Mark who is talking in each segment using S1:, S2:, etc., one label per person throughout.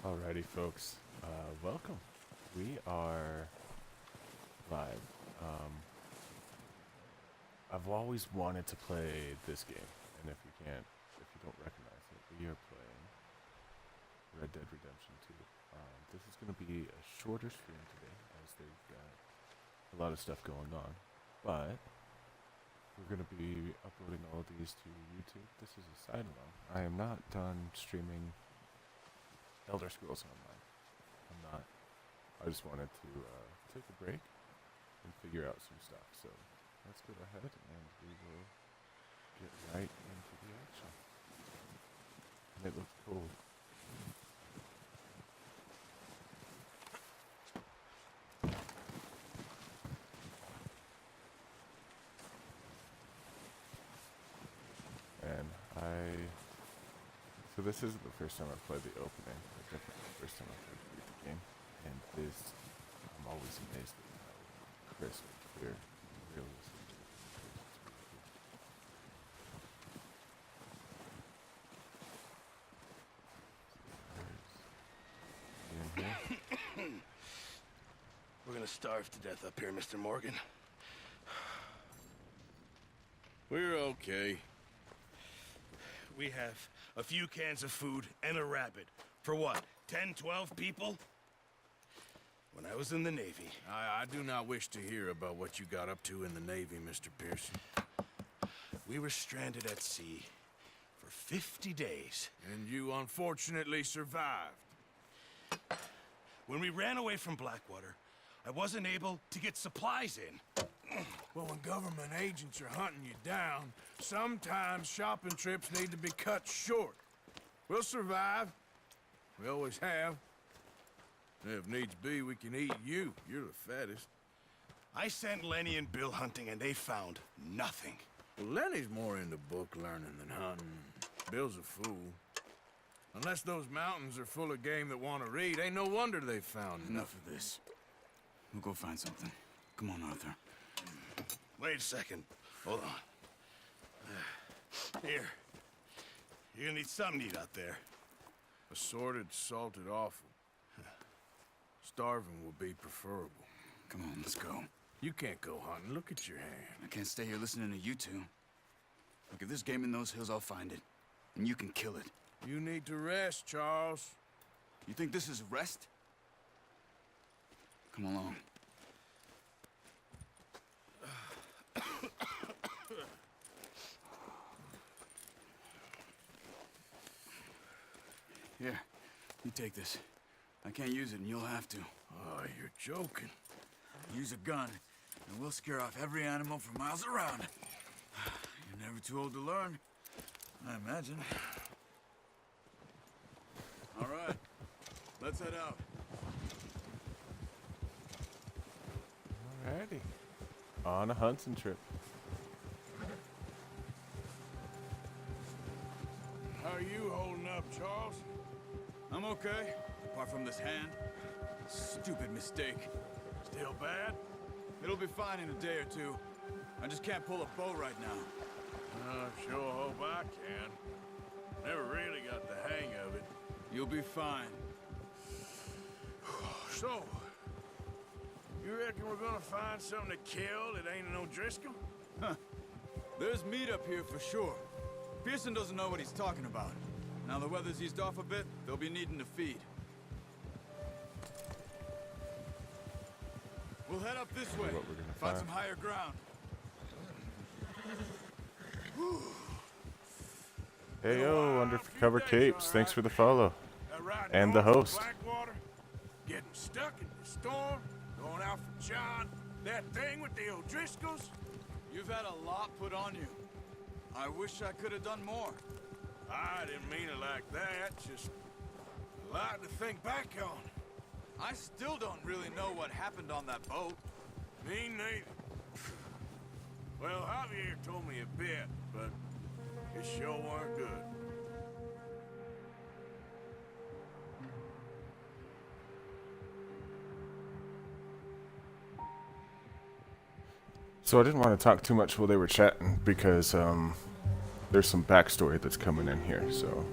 S1: Alrighty, folks. Welcome. We are live. Um, I've always wanted to play this game, and if you don't recognize it, we are playing Red Dead Redemption 2. This is going to be a shorter stream today, as they've got a lot of stuff going on, but we're going to be uploading all of these to YouTube. This is a side alone. I am not done streaming Elder Scrolls Online. I'm not. I just wanted to take a break and figure out some stuff. So let's go ahead and we will get right into the action. And it looks cool. So this isn't the first time I've played the opening, but definitely the first time I've played the game. And this, I'm always amazed at how crisp and clear and realistic it is.
S2: We're gonna starve to death up here, Mr. Morgan. We're okay. We have a few cans of food and a rabbit. For what, 10, 12 people? When I was in the Navy...
S3: I do not wish to hear about what you got up to in the Navy, Mr. Pearson.
S2: We were stranded at sea for 50 days.
S3: And you unfortunately survived.
S2: When we ran away from Blackwater, I wasn't able to get supplies in.
S3: Well, when government agents are hunting you down, sometimes shopping trips need to be cut short. We'll survive. We always have. If needs be, we can eat you. You're the fattest.
S2: I sent Lenny and Bill hunting, and they found nothing.
S3: Well, Lenny's more into book learning than hunting. Bill's a fool. Unless those mountains are full of game that want to read, ain't no wonder they found
S4: Enough of this. We'll go find something. Come on, Arthur.
S2: Wait a second. Hold on. Here. You're gonna need something to eat out there.
S3: Assorted, salted offal. Starving will be preferable.
S4: Come on, let's go.
S3: You can't go hunting. Look at your hand.
S4: I can't stay here listening to you two. Look, if there's game in those hills, I'll find it. And you can kill it.
S3: You need to rest, Charles.
S4: You think this is rest? Come along. Here, you take this. I can't use it, and you'll have to.
S3: Oh, you're joking.
S4: Use a gun, and we'll scare off every animal for miles around. You're never too old to learn, I imagine. All right, let's head out.
S1: Alrighty. On a hunting trip.
S3: How are you holding up, Charles?
S4: I'm okay, apart from this hand. Stupid mistake.
S3: Still bad?
S4: It'll be fine in a day or two. I just can't pull a bow right now.
S3: I sure hope I can. Never really got the hang of it.
S4: You'll be fine.
S3: So, you reckon we're gonna find something to kill that ain't no Driscoll?
S4: Huh. There's meat up here for sure. Pearson doesn't know what he's talking about. Now the weather's eased off a bit, they'll be needing to feed. We'll head up this way.
S1: What we're gonna
S4: Find
S1: find.
S4: some higher ground.
S1: Hey yo, Undercover Capes, thanks for the follow.
S3: Riding
S1: And the
S3: home from
S1: host.
S3: Blackwater, getting stuck in the storm, going out for John, that thing with the O'Driscolls.
S4: You've had a lot put on you. I wish I could have done more.
S3: I didn't mean it like that, just a lot to think back on.
S4: I still don't really know what happened on that boat.
S3: Me neither. Well, Javier told me a bit, but it sure weren't good.
S1: So I didn't want to talk too much while they were chatting because there's some backstory that's coming in here. So,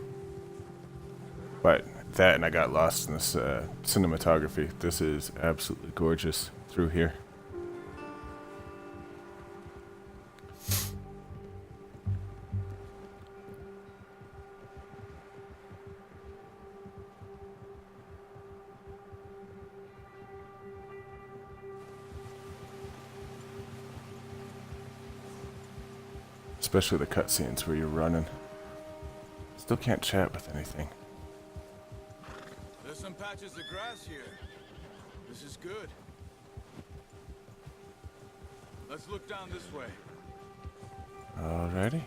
S1: but that and I got lost in this cinematography. This is absolutely gorgeous through here. Especially the cutscenes where you're running. Still can't chat with anything.
S4: There's some patches of grass here. This is good. Let's look down this way.
S1: Alrighty.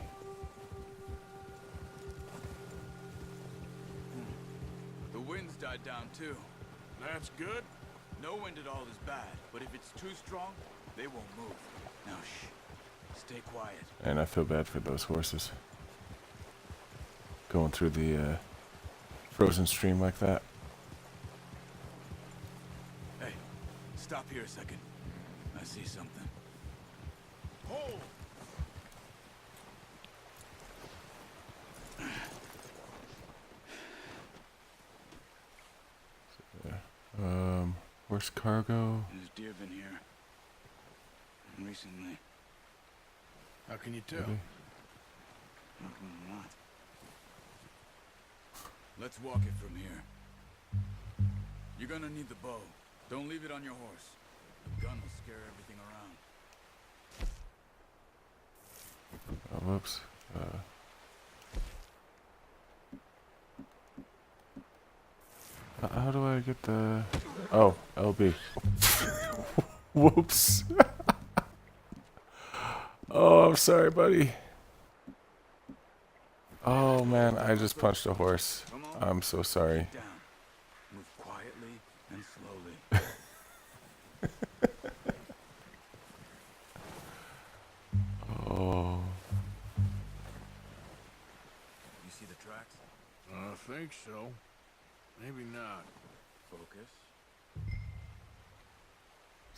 S4: The wind's died down too.
S3: That's good.
S4: No wind at all is bad, but if it's too strong, they won't move. Now shh. Stay quiet.
S1: And I feel bad for those horses. Going through the frozen stream like that.
S4: Hey, stop here a second. I see something. Hold!
S1: Horse cargo.
S4: There's deer been here. Recently.
S3: How can you tell?
S1: Maybe.
S4: Not. Let's walk it from here. You're gonna need the bow. Don't leave it on your horse. The gun will scare everything around.
S1: Oh, whoops. How do I get the... Oh, LB. Whoops. Oh, I'm sorry, buddy. Oh, man, I just punched a horse.
S4: Come on.
S1: I'm so sorry.
S4: Down. Move quietly and slowly.
S1: Oh.
S4: You see the tracks?
S3: I think so. Maybe not.
S4: Focus.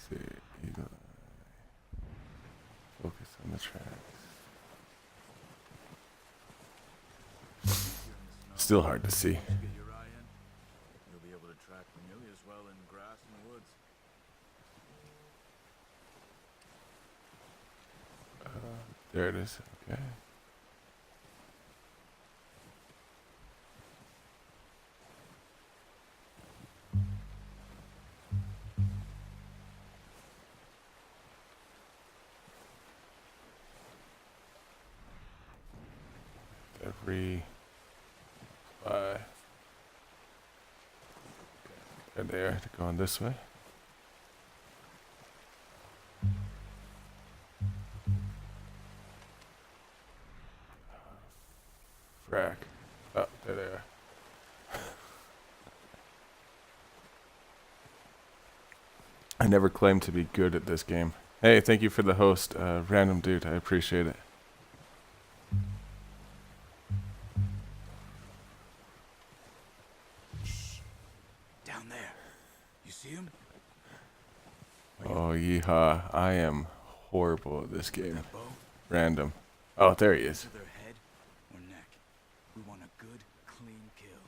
S1: See, eagle eye. Focus on the tracks. Still hard to see.
S4: Get your eye in. You'll be able to track nearly as well in grass and woods.
S1: There it is. Okay. Every there, going this way. Frack. Oh, there they are. I never claimed to be good at this game. Hey, thank you for the host, random dude. I appreciate it.
S4: Down there. You see him?
S1: Oh, yeehaw. I am horrible at this game.
S4: That bow?
S1: Random. Oh, there he is.
S4: To their head or neck. We want a good, clean kill.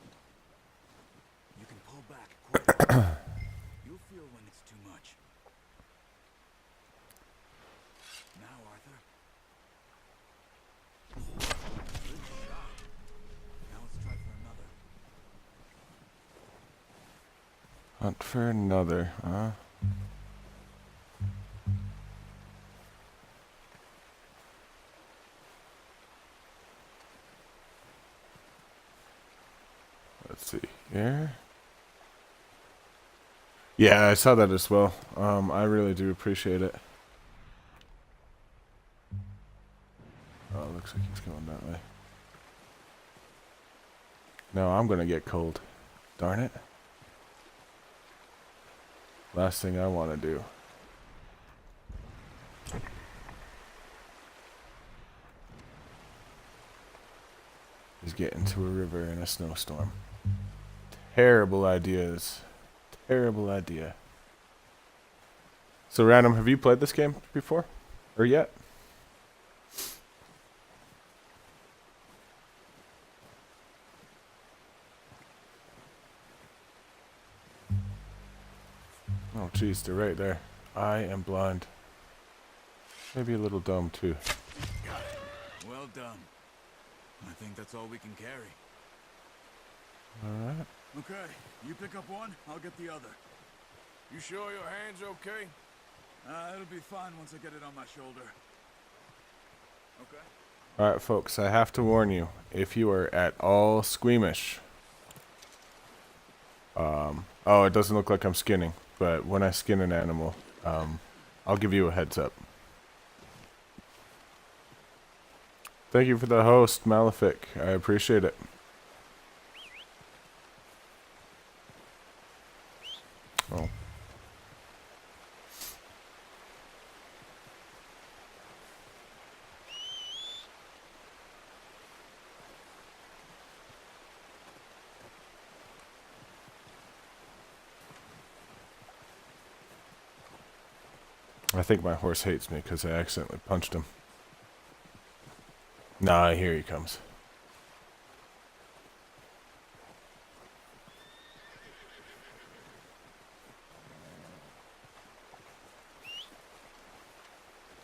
S4: You can pull back quick. You'll feel when it's too much. Now, Arthur. Good shot. Now let's try for another.
S1: Hunt for another, huh? Let's see here. Yeah, I saw that as well. I really do appreciate it. Oh, looks like he's going that way. No, I'm gonna get cold. Darn it. Last thing I want to do. Is get into a river in a snowstorm. Terrible ideas. Terrible idea. So, Random, have you played this game before? Or yet? Oh, jeez, they're right there. I am blind. Maybe a little dumb, too.
S4: Well done. I think that's all we can carry.
S1: Alright.
S4: Okay, you pick up one, I'll get the other.
S3: You sure your hand's okay?
S4: It'll be fine once I get it on my shoulder. Okay.
S1: Alright, folks, I have to warn you. If you are at all squeamish... oh, it doesn't look like I'm skinning. But when I skin an animal, I'll give you a heads up. Thank you for the host, Malefic. I appreciate it. Oh. I think my horse hates me because I accidentally punched him. Nah, here he comes.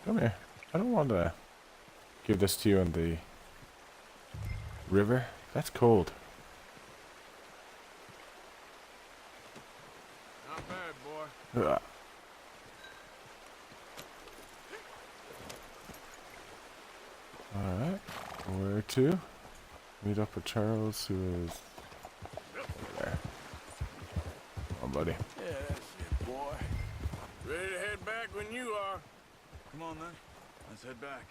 S1: Come here. I don't want to give this to you in the river. That's cold.
S3: Not bad, boy.
S1: Ugh. Alright. Where to? Meet up with Charles, who is there. Come on, buddy.
S3: Yeah, that's it, boy. Ready to head back when you are.
S4: Come on then, let's head back.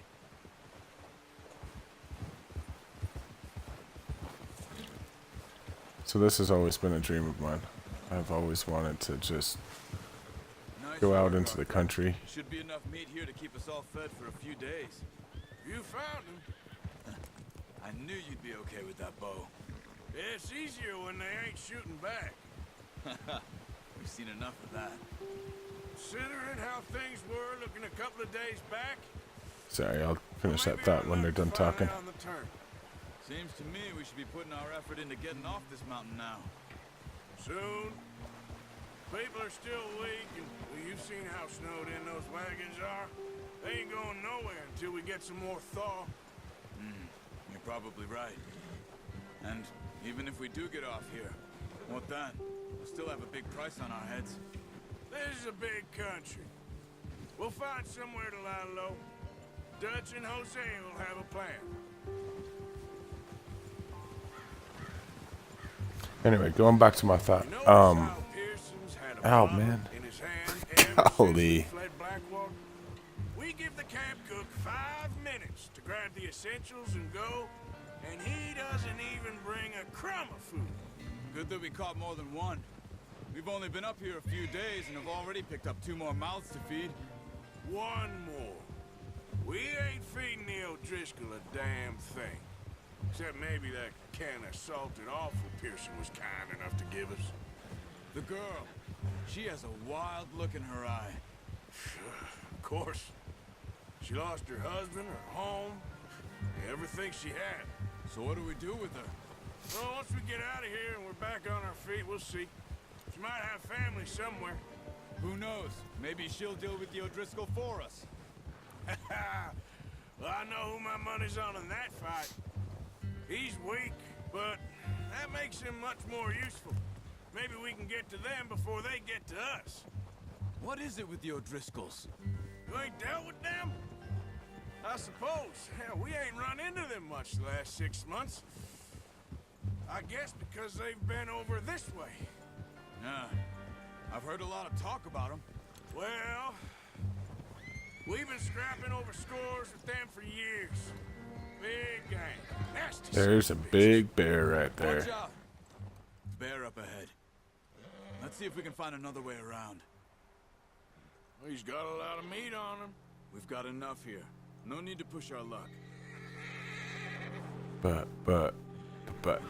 S1: So this has always been a dream of mine. I've always wanted to just
S4: Nice
S1: go out
S4: work,
S1: into the
S4: Arthur.
S1: country.
S4: Should be enough meat here to keep us all fed for a few days.
S3: You found him.
S4: I knew you'd be okay with that bow.
S3: Yeah, it's easier when they ain't shooting back.
S4: We've seen enough of that.
S3: Considering how things were looking a couple of days back.
S1: Sorry, I'll finish that
S3: maybe
S1: thought
S3: our
S1: when they're
S3: luck's
S1: done talking.
S3: finally on the turn.
S4: Seems to me we should be putting our effort into getting off this mountain now.
S3: Soon. People are still weak, and well, you've seen how snowed in those wagons are. They ain't going nowhere until we get some more thaw.
S4: You're probably right. And even if we do get off here, what then? We'll still have a big price on our heads.
S3: This is a big country. We'll find somewhere to lie low. Dutch and Jose will have a plan.
S1: Anyway, going back to my thought.
S3: You know Sal Pearson's had a
S1: ow,
S3: bottle
S1: man.
S3: in his hand ever since
S1: Golly.
S3: he fled Blackwater. We give the camp cook 5 minutes to grab the essentials and go, and he doesn't even bring a crumb of food.
S4: Good that we caught more than one. We've only been up here a few days and have already picked up 2 more mouths to feed.
S3: One more. We ain't feeding the O'Driscoll a damn thing. Except maybe that can of salted offal Pearson was kind enough to give us.
S4: The girl, she has a wild look in her eye.
S3: Of course. She lost her husband, her home, everything she had.
S4: So what do we do with her?
S3: Well, once we get out of here and we're back on our feet, we'll see. She might have family somewhere.
S4: Who knows? Maybe she'll deal with the O'Driscoll for us.
S3: Well, I know who my money's on in that fight. He's weak, but that makes him much more useful. Maybe we can get to them before they get to us.
S4: What is it with the O'Driscolls?
S3: You ain't dealt with them? I suppose. Hell, we ain't run into them much the last 6 months. I guess because they've been over this way.
S4: Nah, I've heard a lot of talk about them.
S3: Well, we've been scrapping over scores with them for years. Big gang. Nasty
S1: There's a
S3: sons of bitches.
S1: big bear right
S4: Watch
S1: there.
S4: out! Bear up ahead. Let's see if we can find another way around.
S3: Well, he's got a lot of meat on him.
S4: We've got enough here. No need to push our luck.
S1: But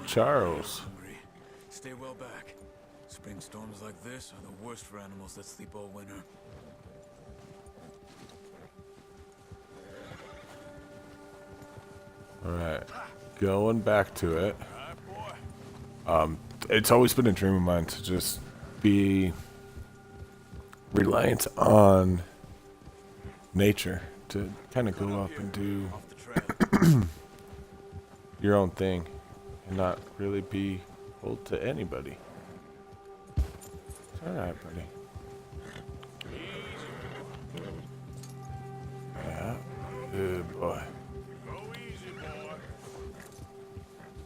S1: Charles.
S4: Hungry. Stay well back. Spring storms like this are the worst for animals that sleep all winter.
S1: Alright. Going back to it.
S3: All right, boy.
S1: It's always been a dream of mine to just be reliance on nature to kind of
S4: Cut
S1: go
S4: up
S1: up and
S4: here,
S1: do
S4: off the trail.
S1: your own thing and not really be hold to anybody. It's alright, buddy. Yeah. Good boy.
S3: Go easy, boy.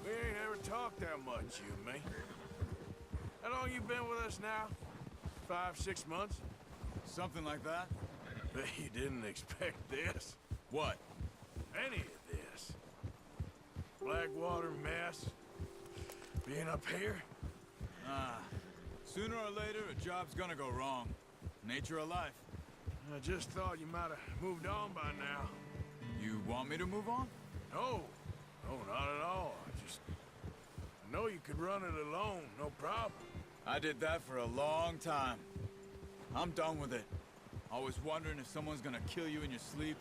S3: We ain't ever talked that much, you and me. How long you been with us now? 5, 6 months?
S4: Something like that?
S3: Bet you didn't expect this.
S4: What?
S3: Any of this. Blackwater mess. Being up here?
S4: Ah, sooner or later, a job's gonna go wrong. Nature of life.
S3: I just thought you might have moved on by now.
S4: You want me to move on?
S3: No. No, not at all. I know you could run it alone, no problem.
S4: I did that for a long time. I'm done with it. Always wondering if someone's gonna kill you in your sleep.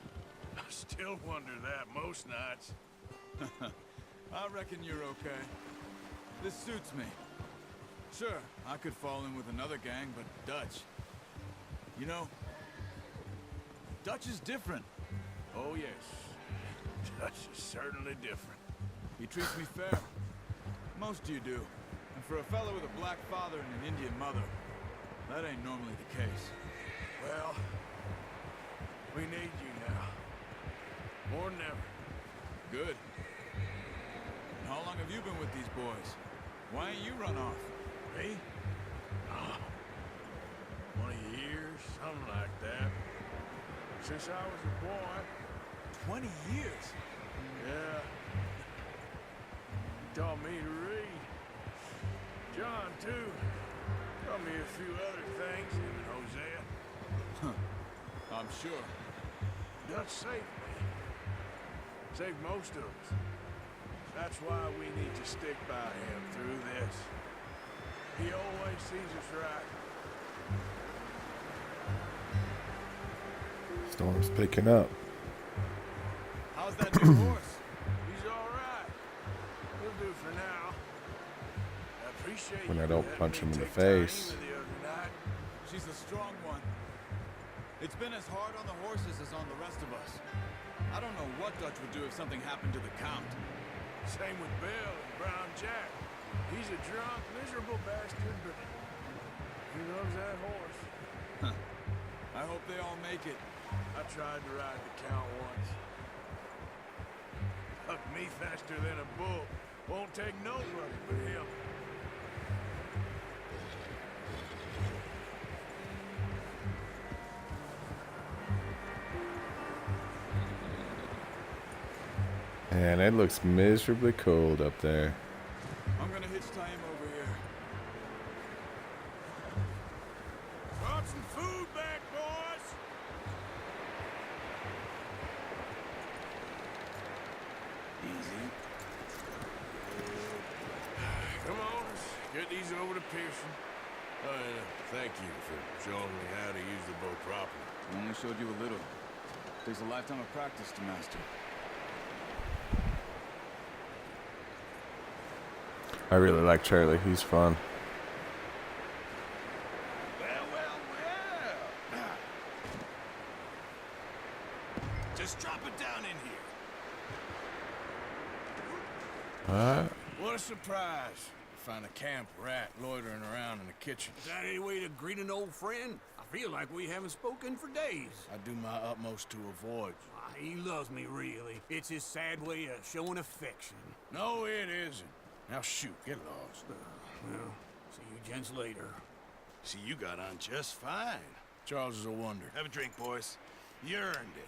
S3: I still wonder that most nights.
S4: I reckon you're okay. This suits me. Sure, I could fall in with another gang, but Dutch... You know, Dutch is different.
S3: Oh, yes. Dutch is certainly different.
S4: He treats me fair. Most of you do. And for a fellow with a black father and an Indian mother, that ain't normally the case.
S3: Well, we need you now. More than ever.
S4: Good. And how long have you been with these boys? Why ain't you run off?
S3: Me? Oh, 20 years, something like that. Since I was a boy.
S4: 20 years?
S3: Yeah. He taught me to read. John, too. Taught me a few other things, him and Hosea.
S4: I'm sure.
S3: Dutch saved me. Saved most of us. That's why we need to stick by him through this. He always sees us right.
S1: Storm's picking up.
S4: How's that new horse?
S3: He's all right. He'll do for now. I appreciate
S1: When
S3: you
S1: I don't
S3: letting
S1: punch
S3: me
S1: him in the
S3: take time
S1: face.
S3: with you the other night.
S4: She's a strong one. It's been as hard on the horses as on the rest of us. I don't know what Dutch would do if something happened to the Count.
S3: Same with Bill and Brown Jack. He's a drunk, miserable bastard, but he loves that horse.
S4: I hope they all make it.
S3: I tried to ride the Count once. Hucked me faster than a bull. Won't take nobody but him.
S1: And it looks miserably cold up there.
S4: I'm gonna hitch tie him over here.
S3: Brought some food back, boys!
S4: Easy.
S3: Come on, let's get these over to Pearson. Oh, and thank you for showing me how to use the bow properly.
S4: I only showed you a little. Takes a lifetime of practice to master.
S1: I really like Charlie. He's fun.
S3: Well. Just drop it down in here.
S1: What?
S3: What a surprise. Find a camp rat loitering around in the kitchen.
S5: Is that any way to greet an old friend? I feel like we haven't spoken for days.
S3: I do my utmost to avoid.
S5: He loves me, really. It's his sad way of showing affection.
S3: No, it isn't. Now shoot, get lost.
S5: Well, see you gents later.
S2: See, you got on just fine.
S3: Charles is a wonder.
S2: Have a drink, boys. You earned it.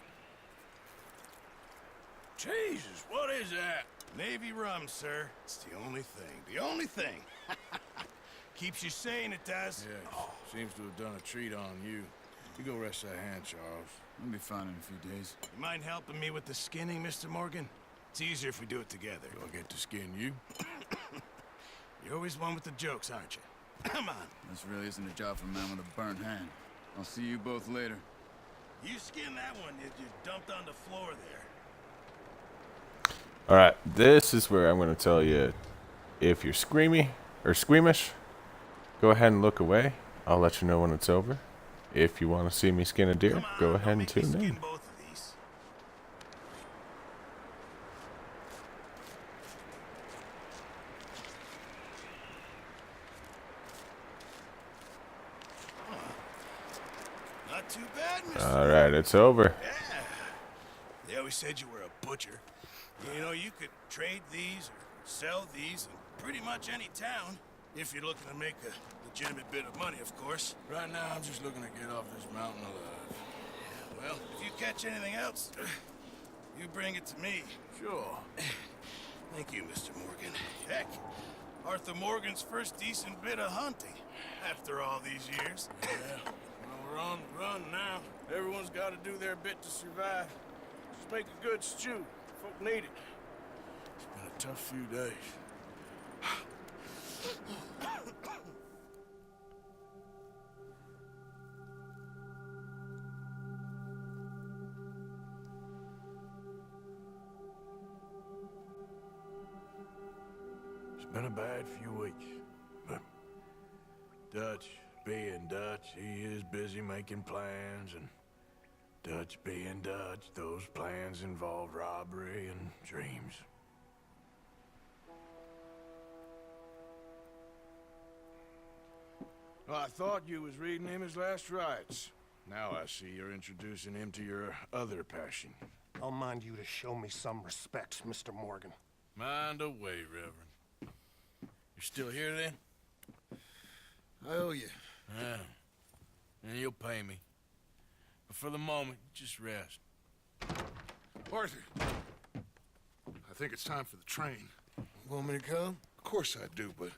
S3: Jesus, what is that?
S2: Navy rum, sir. It's the only thing. The only thing. Keeps you sane, it does.
S3: Yeah, seems to have done a treat on you. You go rest that hand, Charles.
S4: I'll be fine in a few days.
S2: You mind helping me with the skinning, Mr. Morgan? It's easier if we do it together.
S3: Do I get to skin you?
S2: You're always one with the jokes, aren't you? Come on.
S4: This really isn't a job for a man with a burnt hand. I'll see you both later.
S2: You skin that one that you dumped on the floor there.
S1: Alright, this is where I'm going to tell you if you're squeamish, go ahead and look away. I'll let you know when it's over. If you want to see me skin a deer,
S2: Come
S1: go
S2: on,
S1: ahead
S2: don't
S1: and
S2: make me
S1: tune
S2: skin
S1: in.
S2: both of these. Not too bad, mister.
S1: All right, it's over.
S2: Yeah. They always said you were a butcher. You know, you could trade these or sell these in pretty much any town. If you're looking to make a legitimate bit of money, of course.
S3: Right now, I'm just looking to get off this mountain alive.
S2: Well, if you catch anything else, you bring it to me.
S3: Sure.
S2: Thank you, Mr. Morgan. Heck, Arthur Morgan's first decent bit of hunting after all these years.
S3: Yeah. Well, we're on the run now. Everyone's got to do their bit to survive. Just make a good stew. Folk need it. It's been a tough few days. It's been a bad few weeks, but Dutch being Dutch, he is busy making plans, and Dutch being Dutch, those plans involve robbery and dreams. Well, I thought you was reading him his last rites. Now I see you're introducing him to your other passion.
S6: I'll mind you to show me some respect, Mr. Morgan.
S3: Mind away, Reverend. You're still here, then?
S2: I owe you.
S3: Yeah. And you'll pay me. But for the moment, just rest.
S7: Arthur, I think it's time for the train.
S2: Want me to come?
S7: Of course I do, but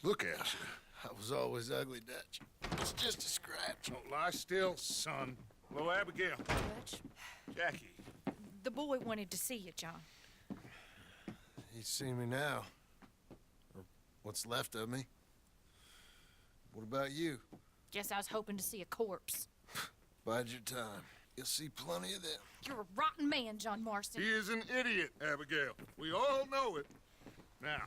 S7: look at you.
S2: I was always ugly, Dutch. It's just a scratch.
S7: Don't lie still, son. Hello, Abigail.
S8: Dutch,
S7: Jackie.
S8: the boy wanted to see you, John.
S2: He's seen me now. Or what's left of me. What about you?
S8: Guess I was hoping to see a corpse.
S2: Bide your time. You'll see plenty of them.
S8: You're a rotten man, John Marston.
S7: He is an idiot, Abigail. We all know it. Now,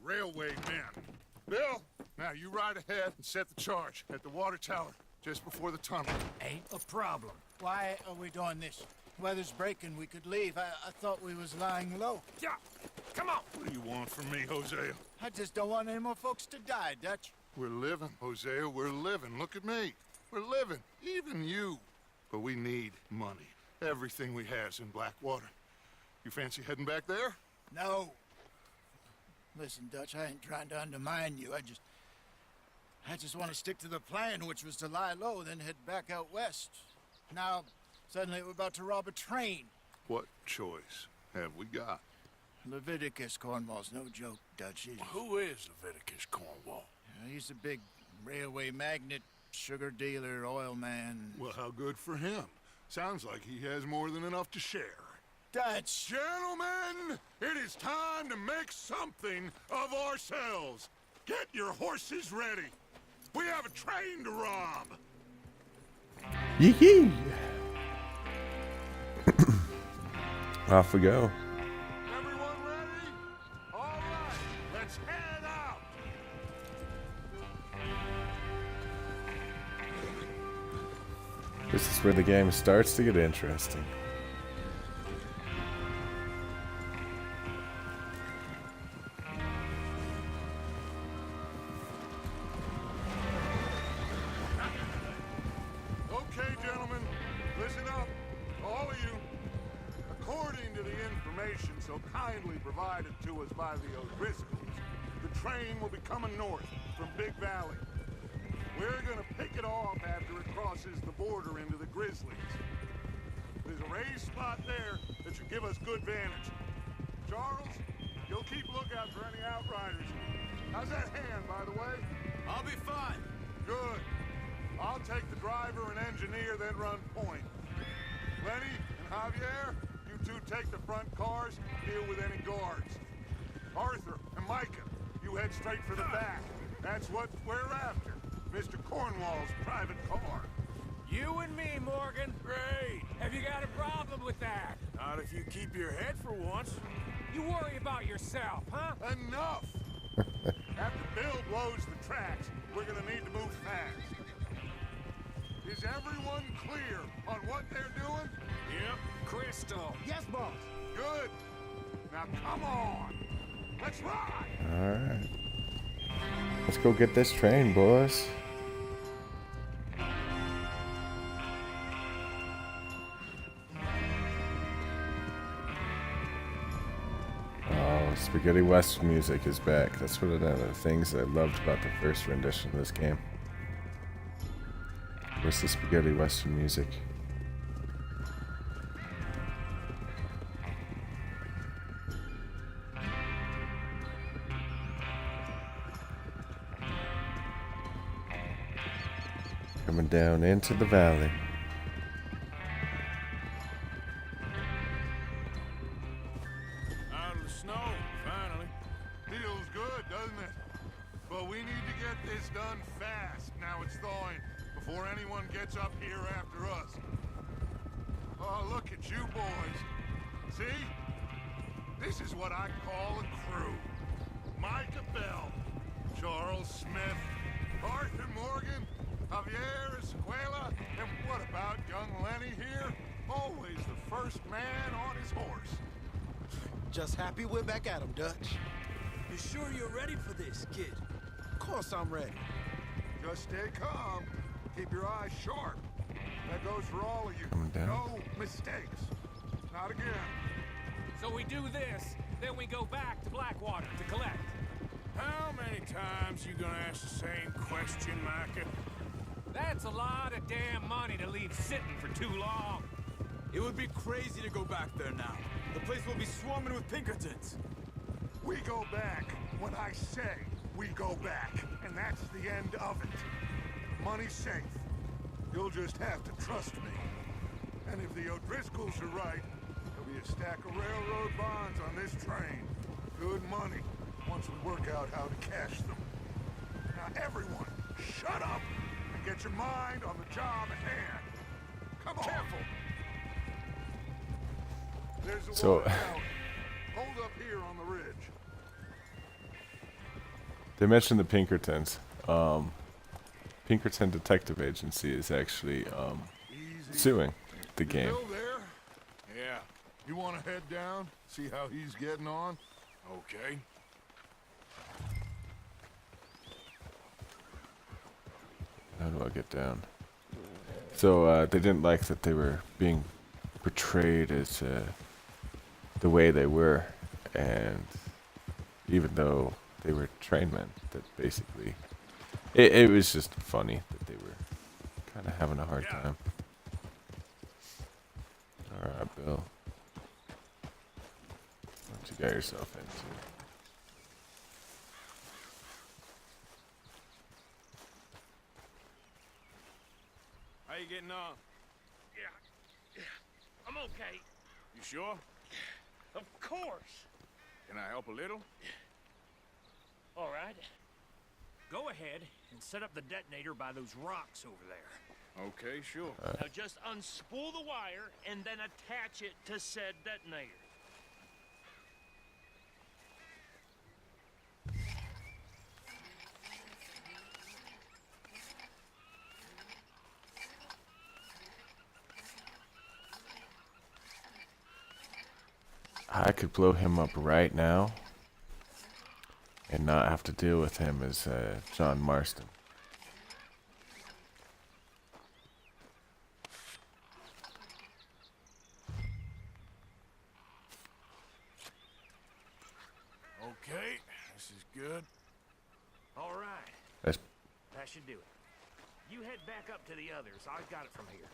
S7: railway men. Bill, now you ride ahead and set the charge at the water tower just before the tunnel.
S9: Ain't a problem. Why are we doing this? Weather's breaking. We could leave. I thought we was lying low. Yeah, come on.
S7: What do you want from me, Hosea?
S9: I just don't want any more folks to die, Dutch.
S7: We're living, Hosea. We're living. Look at me. We're living. Even you. But we need money. Everything we has in Blackwater. You fancy heading back there?
S9: No. Listen, Dutch, I ain't trying to undermine you. I just want to stick to the plan, which was to lie low, then head back out west. Now, suddenly we're about to rob a train.
S7: What choice have we got?
S9: Leviticus Cornwall's no joke, Dutch.
S3: Who is Leviticus Cornwall?
S9: He's a big railway magnate, sugar dealer, oil man.
S7: Well, how good for him. Sounds like he has more than enough to share.
S9: Dutch!
S7: Gentlemen, it is time to make something of ourselves. Get your horses ready. We have a train to rob.
S1: Yee-hee! Off we go.
S7: Everyone ready? All right, let's head out.
S1: This is where the game starts to get interesting.
S7: Okay, gentlemen, listen up, all of you. According to the information so kindly provided to us by the O'Driscolls, the train will be coming north from Big Valley. We're gonna pick it off after it crosses the border into the Grizzlies. There's a raised spot there that should give us good vantage. Charles, you'll keep lookout for any outriders. How's that hand, by the way?
S3: I'll be fine.
S7: Good. I'll take the driver and engineer, then run point. Lenny and Javier, you two take the front cars, deal with any guards. Arthur and Micah, you head straight for the back. That's what we're after. Mr. Cornwall's private car.
S9: You and me, Morgan.
S3: Great. Have you got a problem with that?
S9: Not if you keep your head for once.
S3: You worry about yourself, huh?
S7: Enough! After Bill blows the tracks, we're gonna need to move fast. Is everyone clear on what they're doing?
S5: Yep, crystal.
S9: Yes, boss.
S7: Good. Now come on. Let's ride.
S1: Alright. Let's go get this train, boys. Oh, spaghetti western music is back. That's one of the things that I loved about the first rendition of this game. Where's the spaghetti western music? Coming down into the valley.
S3: Out of the snow, finally.
S7: Feels good, doesn't it? But we need to get this done fast. Now it's thawing before anyone gets up here after us. Oh, look at you boys. See? This is what I call a crew. Micah Bell, Charles Smith, Arthur Morgan, Javier Escuela, and what about young Lenny here? Always the first man on his horse.
S10: Just happy we're back at 'em, Dutch.
S5: You sure you're ready for this, kid?
S10: Of course I'm ready.
S7: Just stay calm. Keep your eyes sharp. That goes for all of you.
S1: Coming down.
S7: No mistakes. Not again.
S11: So we do this, then we go back to Blackwater to collect.
S3: How many times you gonna ask the same question, Micah?
S11: That's a lot of damn money to leave sitting for too long.
S4: It would be crazy to go back there now. The place will be swarming with Pinkertons.
S7: We go back when I say we go back. And that's the end of it. Money's safe. You'll just have to trust me. And if the O'Driscolls are right, there'll be a stack of railroad bonds on this train. Good money, once we work out how to cash them. Now everyone, shut up and get your mind on the job at hand. Come on. Careful. There's a
S1: So-
S7: water tower. Hold up here on the ridge.
S1: They mentioned the Pinkertons. Pinkerton Detective Agency is actually
S7: Easy.
S1: suing the game.
S7: Still there? Yeah. You want to head down? See how he's getting on?
S3: Okay.
S1: How do I get down? So they didn't like that they were being portrayed as the way they were, and even though they were train men, that basically it was just funny that they were kind of having a hard time. All right, Bill, what you got yourself into?
S3: How you getting on?
S2: Yeah, I'm okay.
S3: You sure?
S2: Of course.
S3: Can I help a little?
S11: All right. Go ahead and set up the detonator by those rocks over there.
S3: Okay, sure.
S2: Now just unspool the wire and then attach it to said detonator.
S1: I could blow him up right now and not have to deal with him as John Marston.
S3: Okay, this is good.
S11: All right.
S1: That's
S11: That should do it. You head back up to the others. I've got it from here.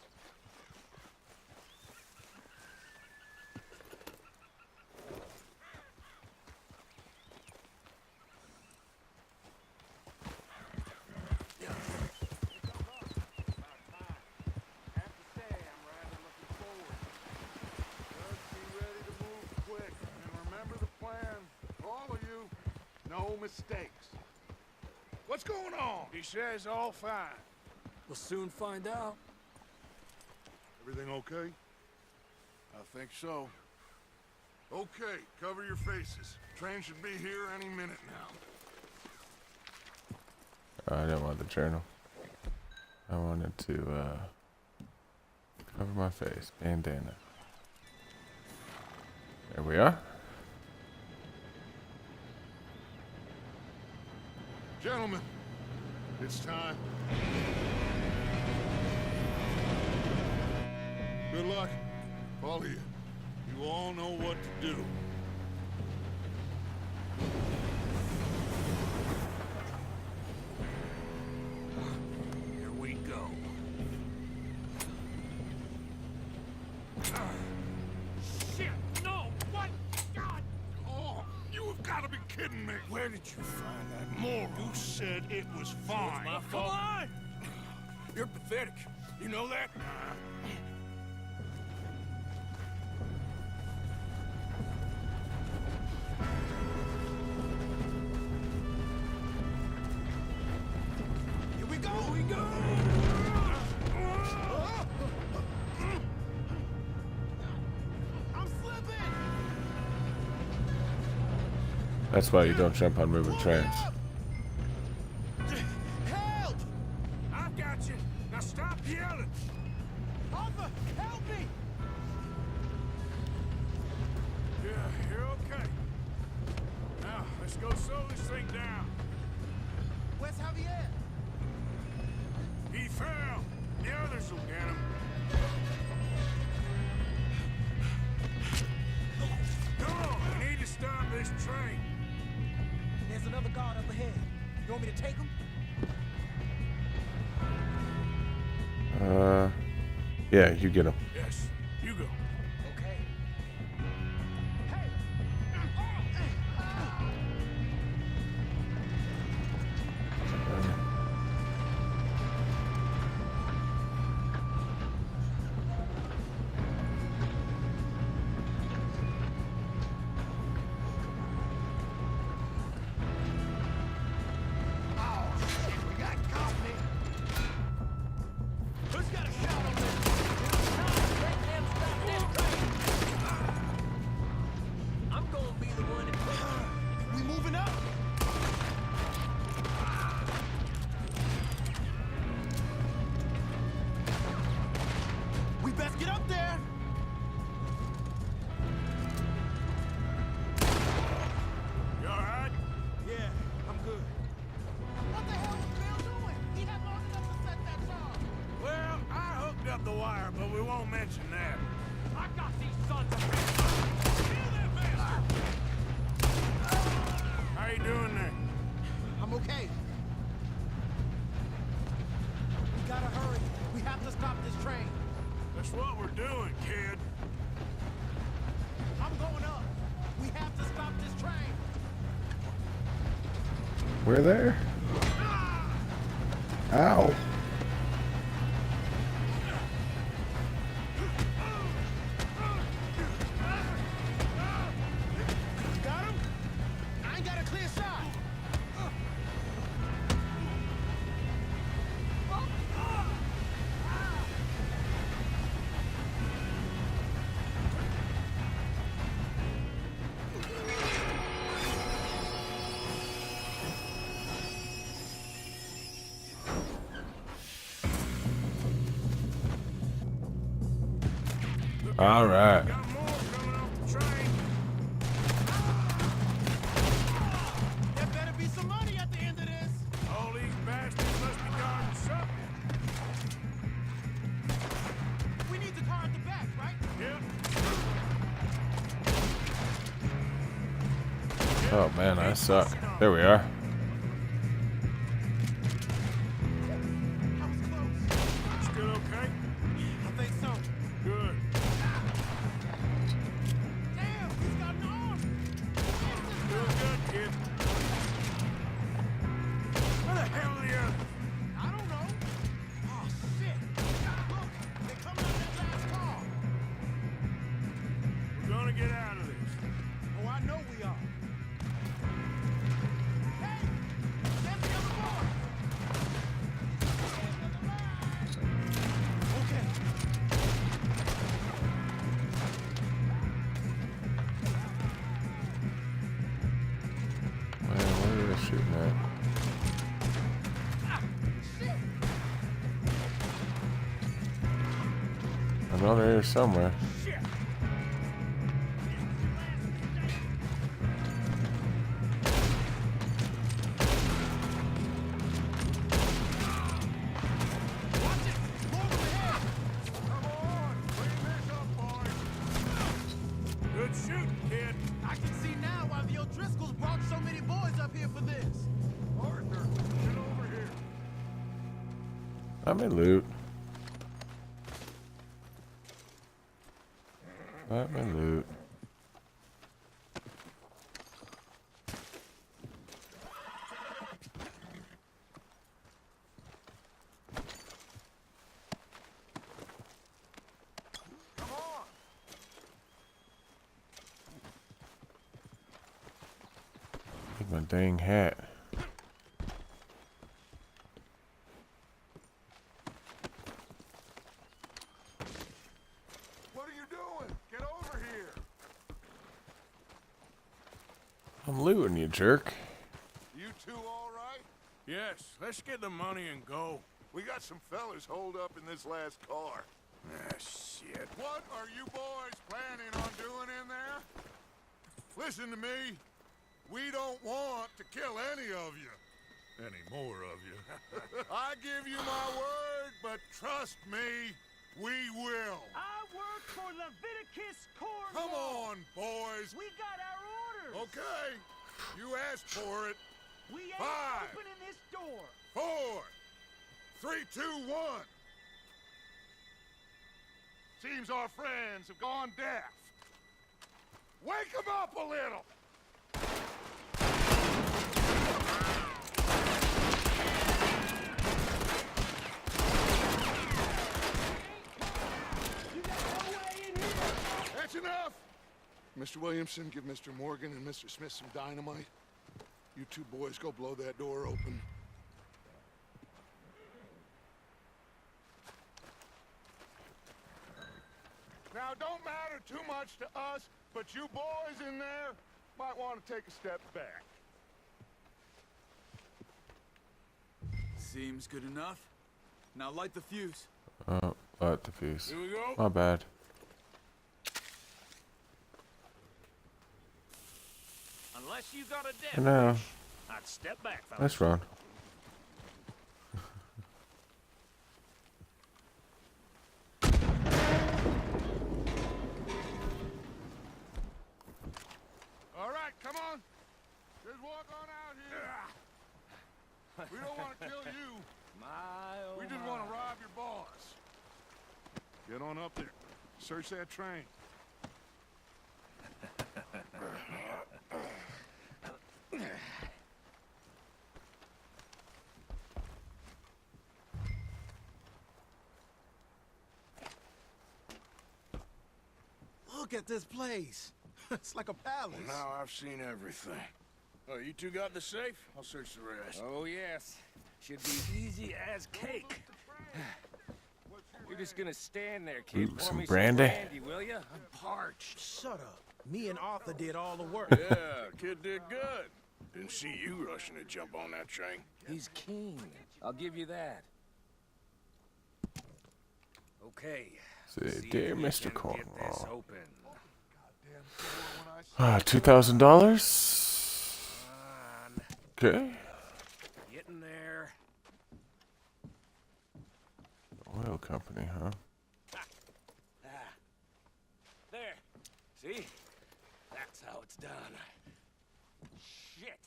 S7: No mistakes. What's going on?
S3: He says all fine.
S5: We'll soon find out.
S7: Everything okay?
S3: I think so.
S7: Okay, cover your faces. Train should be here any minute now.
S1: I don't want the journal. I wanted to cover my face. Bandana. There we are.
S7: Gentlemen, it's time. Good luck, all of you. You all know what to do.
S11: Here we go. Shit! No! What? God!
S7: Oh, you have got to be kidding me.
S3: Where did you find that moron?
S7: You said it was fine.
S3: My fault. Come on! You're pathetic. You know that?
S9: Here we go!
S3: Here we go!
S9: I'm slipping!
S1: That's why you don't jump on moving trains.
S9: Help!
S3: I've got you. Now stop yelling.
S9: Arthur, help me!
S3: Yeah, you're okay. Now, let's go slow this thing down.
S9: Where's Javier?
S3: He fell. The others will get him. Come on, we need to stop this train.
S10: There's another guard up ahead. You want me to take him?
S1: Yeah, you get him.
S3: Yes, you go.
S10: Okay.
S9: Who's got a shot on this?
S11: I'm gonna be the one that...
S9: We moving up? We best get up there.
S3: You all right?
S9: Yeah, I'm good. What the hell was Bill doing? He had long enough to set that charge.
S3: Well, I hooked up the wire, but we won't mention that.
S11: I got these sons of bitches! Kill that bastard!
S3: How you doing there?
S9: I'm okay. We gotta hurry. We have to stop this train.
S3: That's what we're doing, kid.
S9: I'm going up. We have to stop this train.
S1: We're there. Ow.
S9: You got him? I ain't got a clear shot.
S1: All right.
S3: Got more coming off the train.
S9: There better be some money at the end of this.
S3: All these bastards must be guarding something.
S9: We need the car at the back, right?
S3: Yep.
S1: Oh man, I suck. There we are.
S9: I was close.
S3: Still okay?
S9: I think so.
S3: Good.
S9: Damn, he's got an arm.
S3: Doing good, kid. Where the hell are the others?
S9: I don't know. Oh, shit. Look, they're coming out that last car.
S3: We're gonna get out of this.
S9: Oh, I know we are. Hey, there's the other boy. Okay.
S1: Man, where are they shooting at? I know they're here somewhere.
S3: Good shooting, kid.
S9: I can see now why the O'Driscolls brought so many boys up here for this.
S7: Arthur, get over here.
S1: I'm in loot. I'm in loot. Take my dang hat.
S7: What are you doing? Get over here.
S1: I'm looting, you jerk.
S7: You two all right?
S3: Yes, let's get the money and go.
S7: We got some fellas holed up in this last car.
S3: Ah, shit.
S7: What are you boys planning on doing in there? Listen to me. We don't want to kill any of you. Any more of you. I give you my word, but trust me, we will.
S11: I work for Leviticus Corps.
S7: Come on, boys.
S11: We got our orders.
S7: Okay. You asked for it.
S11: We ain't
S7: 5,
S11: opening this door.
S7: 4, 3, 2, 1. Seems our friends have gone deaf. Wake them up a little. That's enough. Mr. Williamson, give Mr. Morgan and Mr. Smith some dynamite. You two boys go blow that door open. Now, don't matter too much to us, but you boys in there might want to take a step back.
S4: Seems good enough. Now light the fuse.
S1: Oh, light the fuse.
S3: Here we go.
S1: My bad.
S11: Unless you got a death
S1: I know.
S11: wish, I'd step back, fellas.
S1: Let's run.
S7: All right, come on. Just walk on out here. We don't want to kill you. We just want to rob your boss. Get on up there. Search that train.
S9: Look at this place. It's like a palace.
S3: Now I've seen everything. Oh, you two got the safe? I'll search the rest.
S12: Oh, yes. Should be easy as cake. You're just gonna stand there, kid.
S1: Ooh,
S12: Pour
S1: some
S12: me
S1: brandy?
S12: brandy, will ya? I'm parched.
S10: Shut up. Me and Arthur did all the work.
S3: Yeah, kid did good. Didn't see you rushing to jump on that train.
S12: He's keen. I'll give you that. Okay.
S1: Say,
S12: See
S1: dear
S12: if we
S1: Mr.
S12: can get this
S1: Cornwall.
S12: open.
S1: $2,000?
S12: Come on.
S1: Okay.
S12: Getting there.
S1: Oil company, huh?
S12: Ah. There. See? That's how it's done. Shit.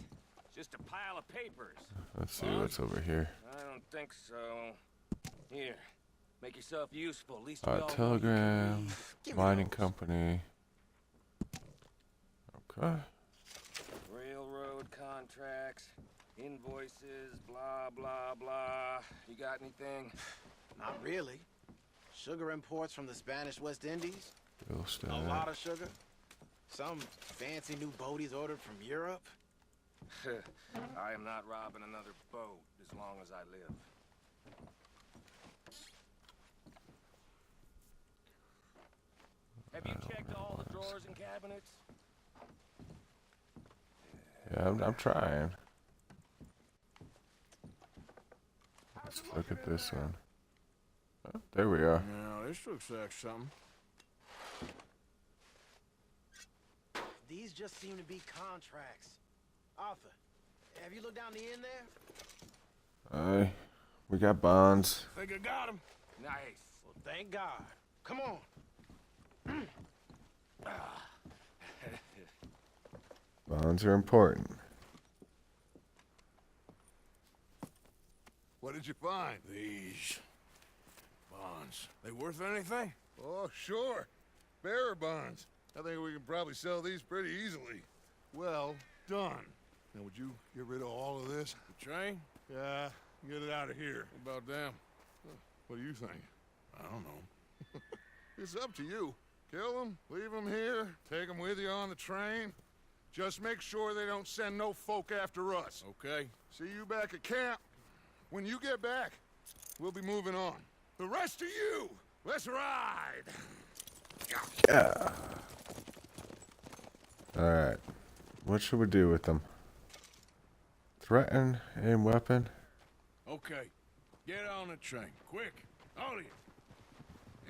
S12: Just a pile of papers.
S1: Let's see what's over here.
S12: I don't think so. Here. Make yourself useful. At least we all know you can
S1: Telegram,
S12: read. Give me
S1: mining
S12: those.
S1: company. Okay.
S12: Railroad contracts, invoices, blah, blah, blah. You got anything?
S9: Not really. Sugar imports from the Spanish West Indies.
S1: Bill stat.
S9: A lot of sugar. Some fancy new boat he's ordered from Europe.
S12: I am not robbing another boat as long as I live. Have you checked all the drawers and cabinets?
S1: Yeah, I'm trying. Let's look at this one. Oh, there we are.
S3: Now, this looks like something.
S10: These just seem to be contracts. Arthur, have you looked down the end there?
S1: Aye. We got bonds.
S3: Think I got him.
S10: Nice. Well, thank God. Come on.
S1: Bonds are important.
S7: What did you find?
S3: These bonds. They worth anything?
S7: Oh, sure. Bearer bonds. I think we can probably sell these pretty easily. Well done. Now, would you get rid of all of this?
S3: The train?
S7: Yeah, get it out of here.
S3: What about them?
S7: What do you think?
S3: I don't know.
S7: It's up to you. Kill them, leave them here, take them with you on the train. Just make sure they don't send no folk after us.
S3: Okay.
S7: See you back at camp. When you get back, we'll be moving on. The rest of you, let's ride!
S1: Yeah. Alright. What should we do with them? Threaten, aim weapon.
S3: Okay. Get on the train. Quick. All of you.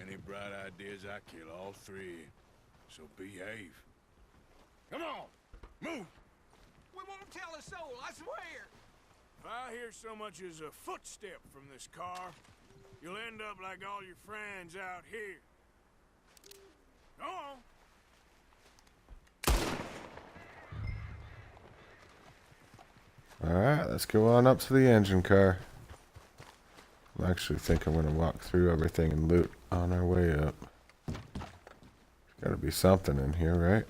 S3: Any bright ideas, I kill all three. So behave. Come on. Move.
S10: We won't tell a soul, I swear.
S3: If I hear so much as a footstep from this car, you'll end up like all your friends out here. Go on.
S1: Alright, let's go on up to the engine car. I actually think I'm going to walk through everything and loot on our way up. There's got to be something in here, right?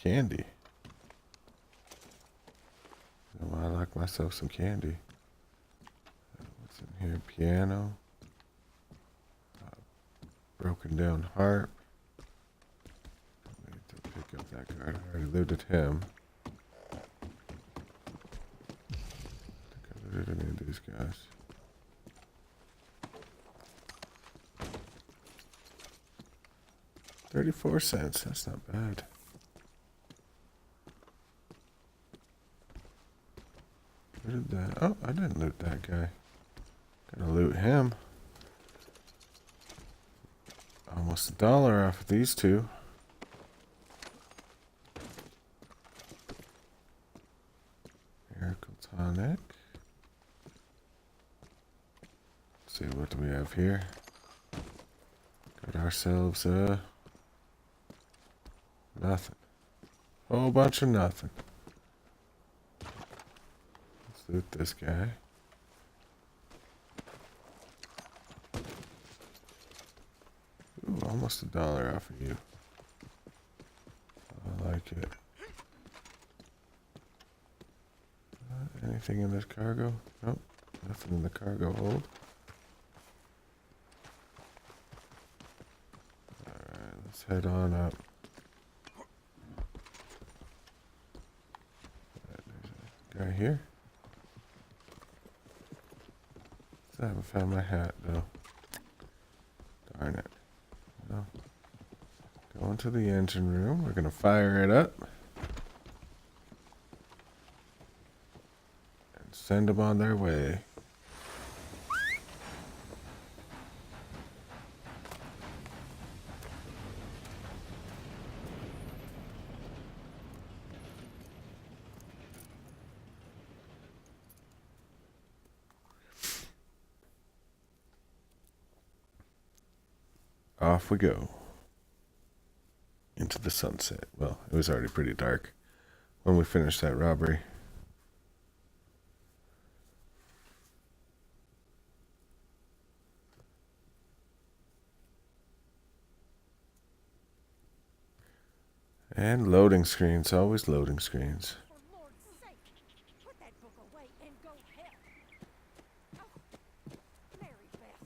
S1: Candy. Oh, I like myself some candy. What's in here? Piano. Broken down harp. I need to pick up that guard. I already looted him. I think I looted any of these guys. $0.34. That's not bad. Looted that. Oh, I didn't loot that guy. Gotta loot him. Almost $1 off of these two. Miracle tonic. Let's see, what do we have here? Got ourselves nothing. Whole bunch of nothing. Let's loot this guy. Ooh, almost $1 off of you. I like it. Anything in this cargo? Nope, nothing in the cargo hold. Alright, let's head on up. There's a guy here. I haven't found my hat though. Darn it. No. Go into the engine room. We're gonna fire it up. And send them on their way. Off we go. Into the sunset. Well, it was already pretty dark when we finished that robbery. And loading screens, always loading screens.
S8: For Lord's sake, put that book away and go help. Oh, Mary Beth.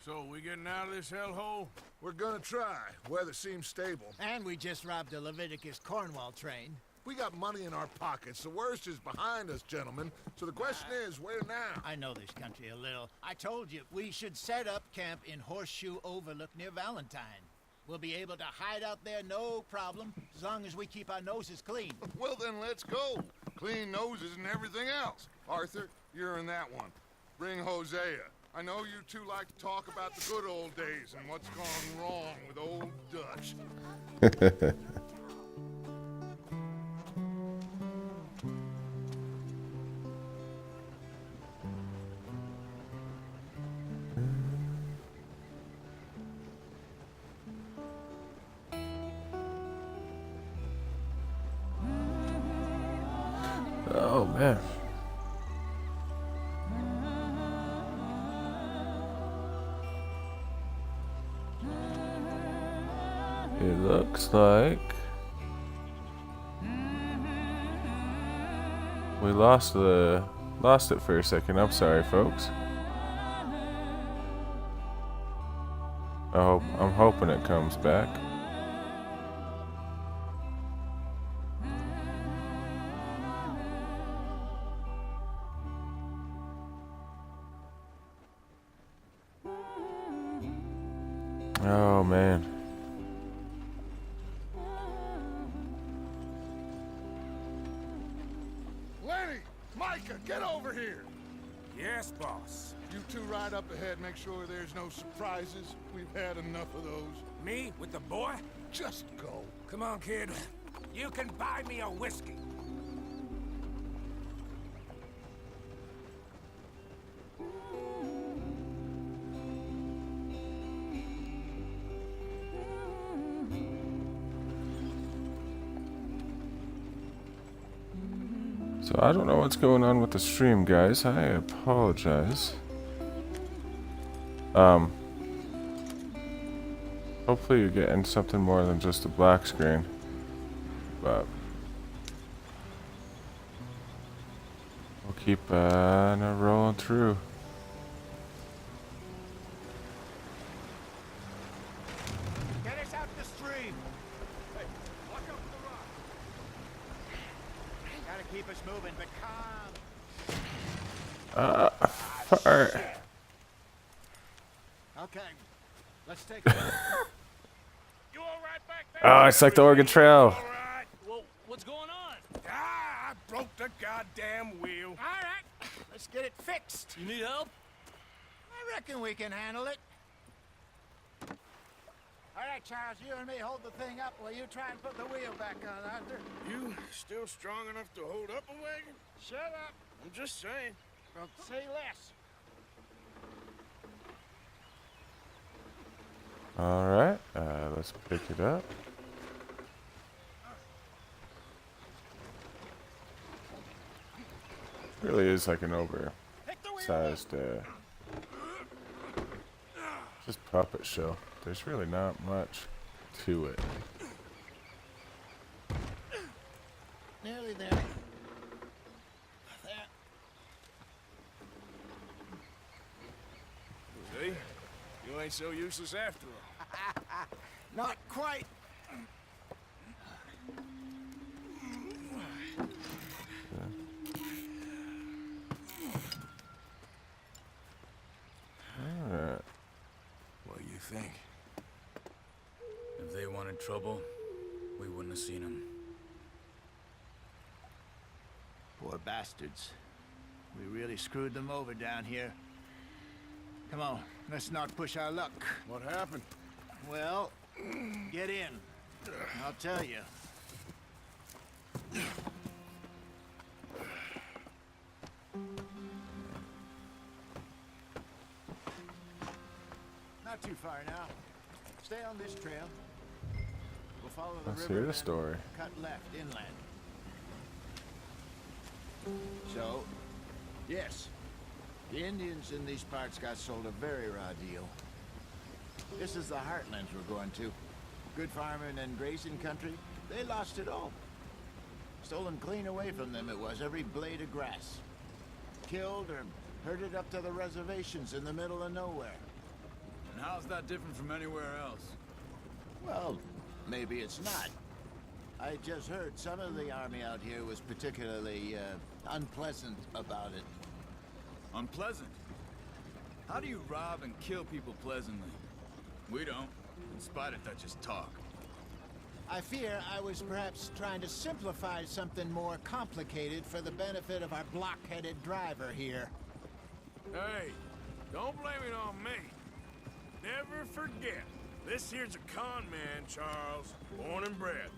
S3: So, we getting out of this hellhole?
S7: We're gonna try. Weather seems stable.
S9: And we just robbed a Leviticus Cornwall train.
S7: We got money in our pockets. The worst is behind us, gentlemen. So the question is, where now?
S9: I know this country a little. I told you, we should set up camp in Horseshoe Overlook near Valentine. We'll be able to hide out there, no problem, as long as we keep our noses clean.
S7: Well, then let's go. Clean noses and everything else. Arthur, you're in that one. Bring Hosea. I know you two like to talk about the good old days and what's gone wrong with old Dutch.
S1: Oh man. It looks like we lost it for a second. I'm sorry, folks. I'm hoping it comes back. Oh man.
S7: Lenny! Micah, get over here!
S12: Yes, boss.
S7: You two ride up ahead, make sure there's no surprises. We've had enough of those.
S12: Me with the boy?
S7: Just go.
S12: Come on, kid. You can buy me a whiskey.
S1: So I don't know what's going on with the stream, guys. I apologize. Hopefully you're getting something more than just a black screen. But we'll keep rolling through.
S9: Get us out the stream.
S7: Hey, walk up the rock.
S9: Gotta keep us moving, but calm.
S1: Fart.
S9: Okay, let's take a look.
S11: You all right back there?
S1: Oh, it's like the Oregon Trail.
S11: All right. Well, what's going on?
S3: Ah, I broke the goddamn wheel.
S9: All right, let's get it fixed.
S11: You need help?
S9: I reckon we can handle it. All right, Charles, you and me hold the thing up while you try and put the wheel back on, Arthur.
S3: You still strong enough to hold up a wagon?
S9: Shut up.
S3: I'm just saying.
S9: Well, say less.
S1: All right, let's pick it up. Really is like an oversized, just puppet show. There's really not much to it.
S9: Nearly there. There.
S3: See? You ain't so useless after all.
S9: Not quite.
S1: Alright.
S4: What do you think? If they wanted trouble, we wouldn't have seen them.
S9: Poor bastards. We really screwed them over down here. Come on, let's not push our luck.
S3: What happened?
S9: Well, get in. I'll tell you. Not too far now. Stay on this trail. We'll follow the
S1: Let's
S9: river
S1: hear the
S9: and
S1: story.
S9: cut left inland. So, yes, the Indians in these parts got sold a very raw deal. This is the heartlands we're going to. Good farming and grazing country, they lost it all. Stolen clean away from them it was, every blade of grass. Killed or herded up to the reservations in the middle of nowhere.
S4: And how's that different from anywhere else?
S9: Well, maybe it's not. I just heard some of the army out here was particularly unpleasant about it.
S4: Unpleasant? How do you rob and kill people pleasantly? We don't, in spite of Dutch's talk.
S9: I fear I was perhaps trying to simplify something more complicated for the benefit of our block-headed driver here.
S3: Hey, don't blame it on me. Never forget, this here's a con man, Charles, born and bred.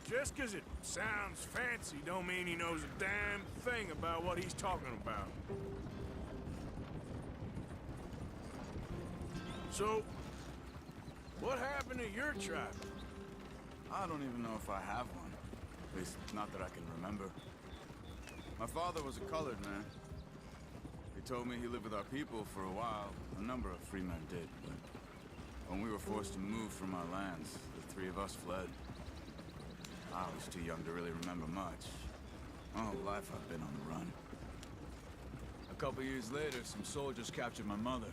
S3: Just 'cause it sounds fancy don't mean he knows a damn thing about what he's talking about. So, what happened to your tribe?
S4: I don't even know if I have one. At least, not that I can remember. My father was a colored man. He told me he lived with our people for a while. A number of free men did, but when we were forced to move from our lands, the three of us fled. I was too young to really remember much. My whole life I've been on the run. A couple years later, some soldiers captured my mother.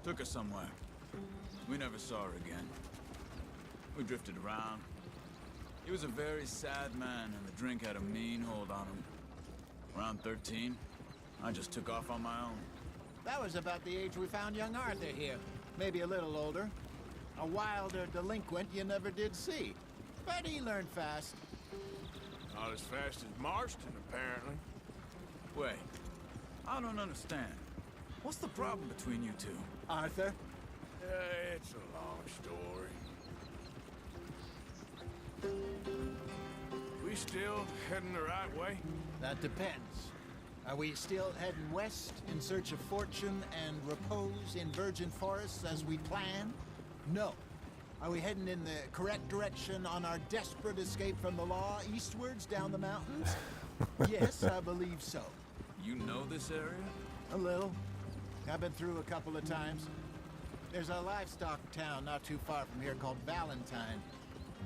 S4: Took her somewhere. We never saw her again. We drifted around. He was a very sad man, and the drink had a mean hold on him. Around 13, I just took off on my own.
S9: That was about the age we found young Arthur here. Maybe a little older. A wilder delinquent you never did see. But he learned fast.
S3: Not as fast as Marston, apparently.
S4: Wait, I don't understand. What's the problem between you two?
S9: Arthur?
S3: It's a long story. We still heading the right way?
S9: That depends. Are we still heading west in search of fortune and repose in virgin forests as we planned? No. Are we heading in the correct direction on our desperate escape from the law eastwards down the mountains? Yes, I believe so.
S4: You know this area?
S9: A little. I've been through a couple of times. There's a livestock town not too far from here called Valentine.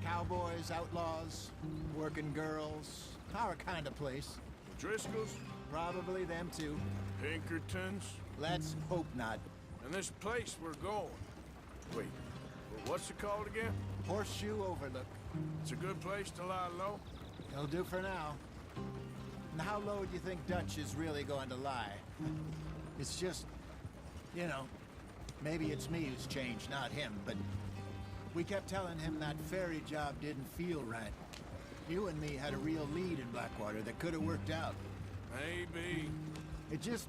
S9: Cowboys, outlaws, working girls, our kind of place.
S3: Driscolls?
S9: Probably them too.
S3: Pinkertons?
S9: Let's hope not.
S3: And this place we're going. Wait, what's it called again?
S9: Horseshoe Overlook.
S3: It's a good place to lie low?
S9: It'll do for now. And how low do you think Dutch is really going to lie? It's just, you know, maybe it's me who's changed, not him, but we kept telling him that ferry job didn't feel right. You and me had a real lead in Blackwater that could have worked out.
S3: Maybe.
S9: It just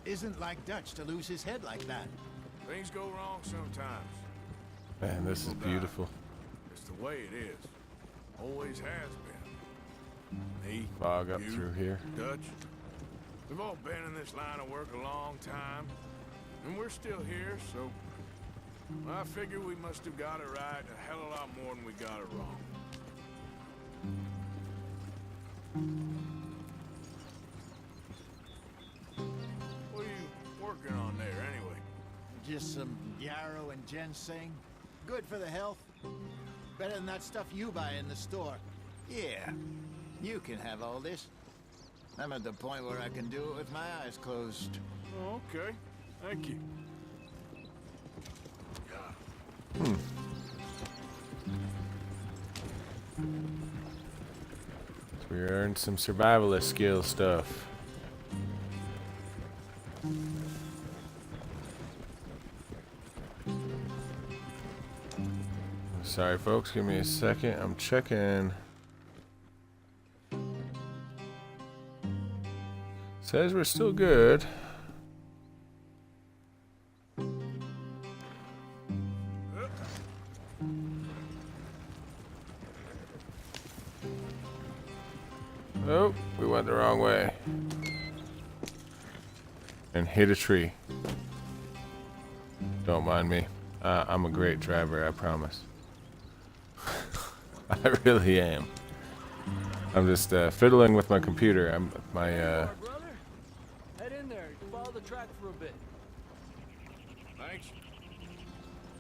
S9: isn't like Dutch to lose his head like that.
S3: Things go wrong sometimes.
S1: Man, this is beautiful.
S3: It's the way it is. Always has been. Me,
S1: Fog up
S3: you,
S1: through here.
S3: Dutch. We've all been in this line of work a long time. And we're still here, so I figure we must have got it right a hell of a lot more than we got it wrong. What are you working on there, anyway?
S9: Just some yarrow and ginseng. Good for the health. Better than that stuff you buy in the store. Yeah, you can have all this. I'm at the point where I can do it with my eyes closed.
S3: Oh, okay. Thank you.
S1: So we earned some survivalist skill stuff. Sorry folks, give me a second. I'm checking. Says we're still good. Oh, we went the wrong way. And hit a tree. Don't mind me. I'm a great driver, I promise. I really am. I'm just fiddling with my computer.
S13: Brother, head in there. Follow the track for a bit.
S3: Thanks.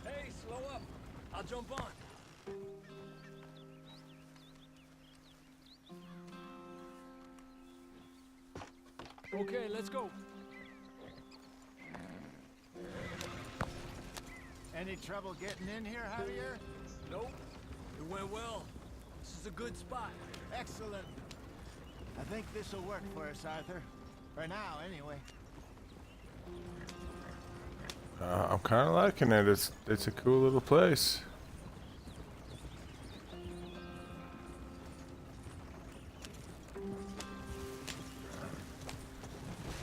S13: Hey, slow up. I'll jump on. Okay, let's go.
S9: Any trouble getting in here, Javier?
S13: Nope. It went well. This is a good spot.
S9: Excellent. I think this will work for us, Arthur. For now, anyway.
S1: I'm kind of liking it. It's a cool little place.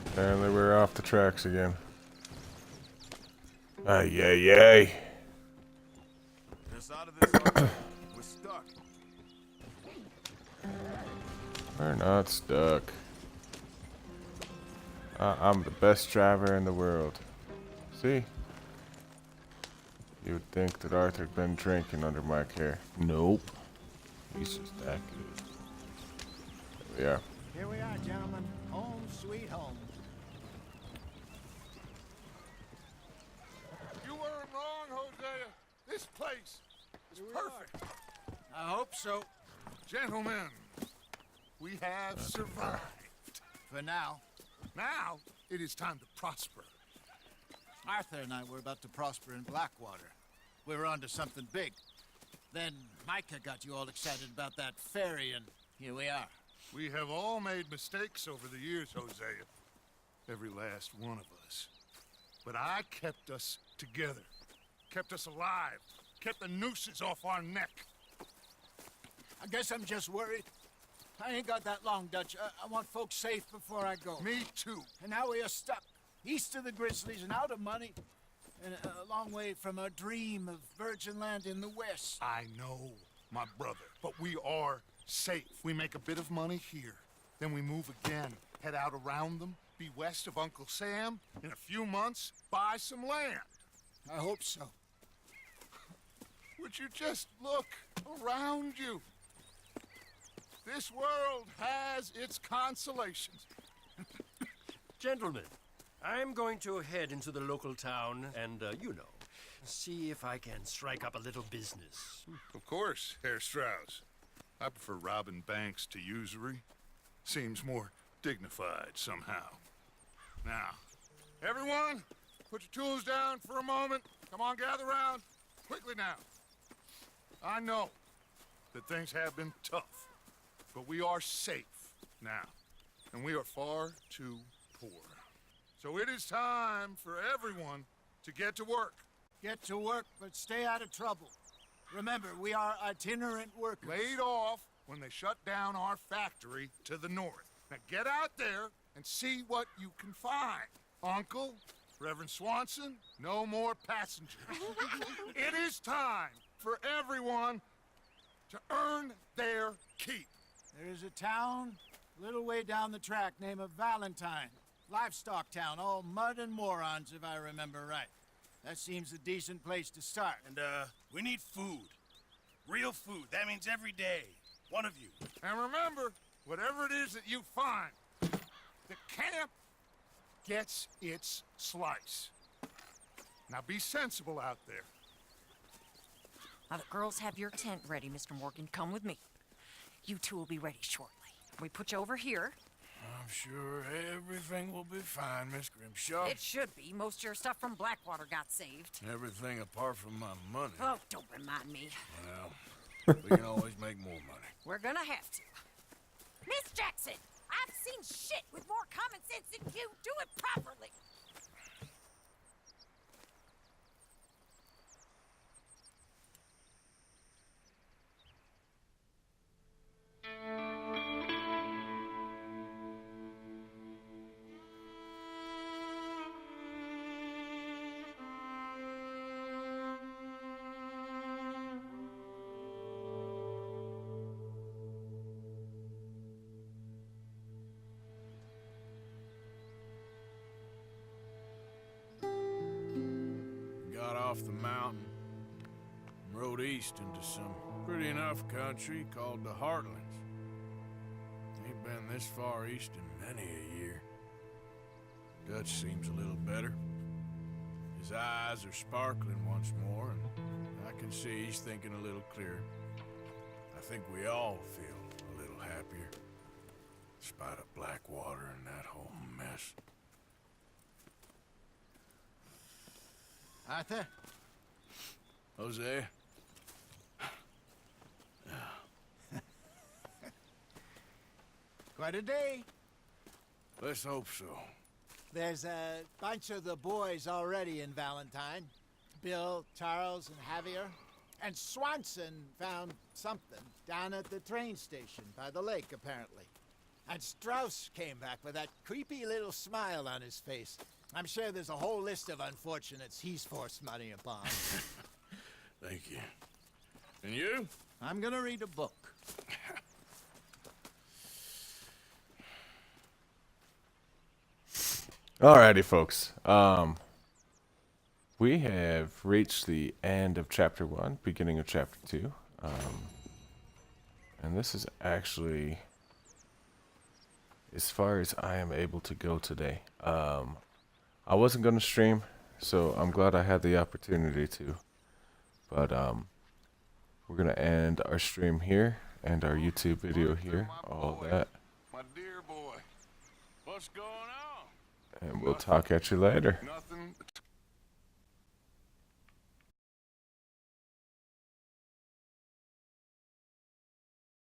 S1: Apparently we're off the tracks again. Ay, ay, ay.
S4: Just out of this hole. We're stuck.
S1: We're not stuck. I'm the best driver in the world. See? You would think that Arthur'd been drinking under my care. Nope. He's just that good. There we are.
S9: Here we are, gentlemen. Home sweet home.
S7: You weren't wrong, Hosea. This place is perfect.
S9: I hope so.
S7: Gentlemen, we have survived.
S9: For now.
S7: Now, it is time to prosper.
S9: Arthur and I were about to prosper in Blackwater. We were onto something big. Then Micah got you all excited about that ferry, and here we are.
S7: We have all made mistakes over the years, Hosea. Every last one of us. But I kept us together. Kept us alive. Kept the nooses off our neck.
S9: I guess I'm just worried. I ain't got that long, Dutch. I want folks safe before I go.
S7: Me too.
S9: And now we are stuck. East of the Grizzlies and out of money. And a long way from our dream of virgin land in the west.
S7: I know, my brother. But we are safe. We make a bit of money here. Then we move again. Head out around them. Be west of Uncle Sam. In a few months, buy some land.
S9: I hope so.
S7: Would you just look around you? This world has its consolations.
S11: Gentlemen, I'm going to head into the local town and, see if I can strike up a little business.
S7: Of course, Herr Strauss. I prefer robbing banks to usury. Seems more dignified somehow. Now, everyone, put your tools down for a moment. Come on, gather round. Quickly now. I know that things have been tough, but we are safe now, and we are far too poor. So it is time for everyone to get to work.
S9: Get to work, but stay out of trouble. Remember, we are itinerant workers.
S7: Laid off when they shut down our factory to the north. Now get out there and see what you can find. Uncle, Reverend Swanson, no more passengers. It is time for everyone to earn their keep.
S9: There is a town a little way down the track named Valentine. Livestock town, all mud and morons, if I remember right. That seems a decent place to start.
S2: And, we need food. Real food. That means every day. One of you.
S7: And remember, whatever it is that you find, the camp gets its slice. Now be sensible out there.
S8: Now the girls have your tent ready, Mr. Morgan. Come with me. You two will be ready shortly. We put you over here.
S3: I'm sure everything will be fine, Miss Grimshaw.
S8: It should be. Most of your stuff from Blackwater got saved.
S3: Everything apart from my money.
S8: Oh, don't remind me.
S3: Well, we can always make more money.
S8: We're gonna have to. Miss Jackson, I've seen shit with more common sense than you. Do it properly.
S3: Got off the mountain and rode east into some pretty enough country called the Heartlands. Ain't been this far east in many a year. Dutch seems a little better. His eyes are sparkling once more, and I can see he's thinking a little clearer. I think we all feel a little happier, in spite of Blackwater and that whole mess.
S9: Arthur?
S3: Jose?
S9: Quite a day.
S3: Let's hope so.
S9: There's a bunch of the boys already in Valentine. Bill, Charles, and Javier. And Swanson found something down at the train station by the lake, apparently. And Strauss came back with that creepy little smile on his face. I'm sure there's a whole list of unfortunates he's forced money upon.
S3: Thank you. And you?
S9: I'm gonna read a book.
S1: Alrighty, folks. We have reached the end of chapter 1, beginning of chapter 2. And this is actually as far as I am able to go today. I wasn't going to stream, so I'm glad I had the opportunity to. But we're going to end our stream here and our YouTube video here, all that.
S7: My dear boy. What's going on?
S1: And we'll talk at you later.
S7: Nothing.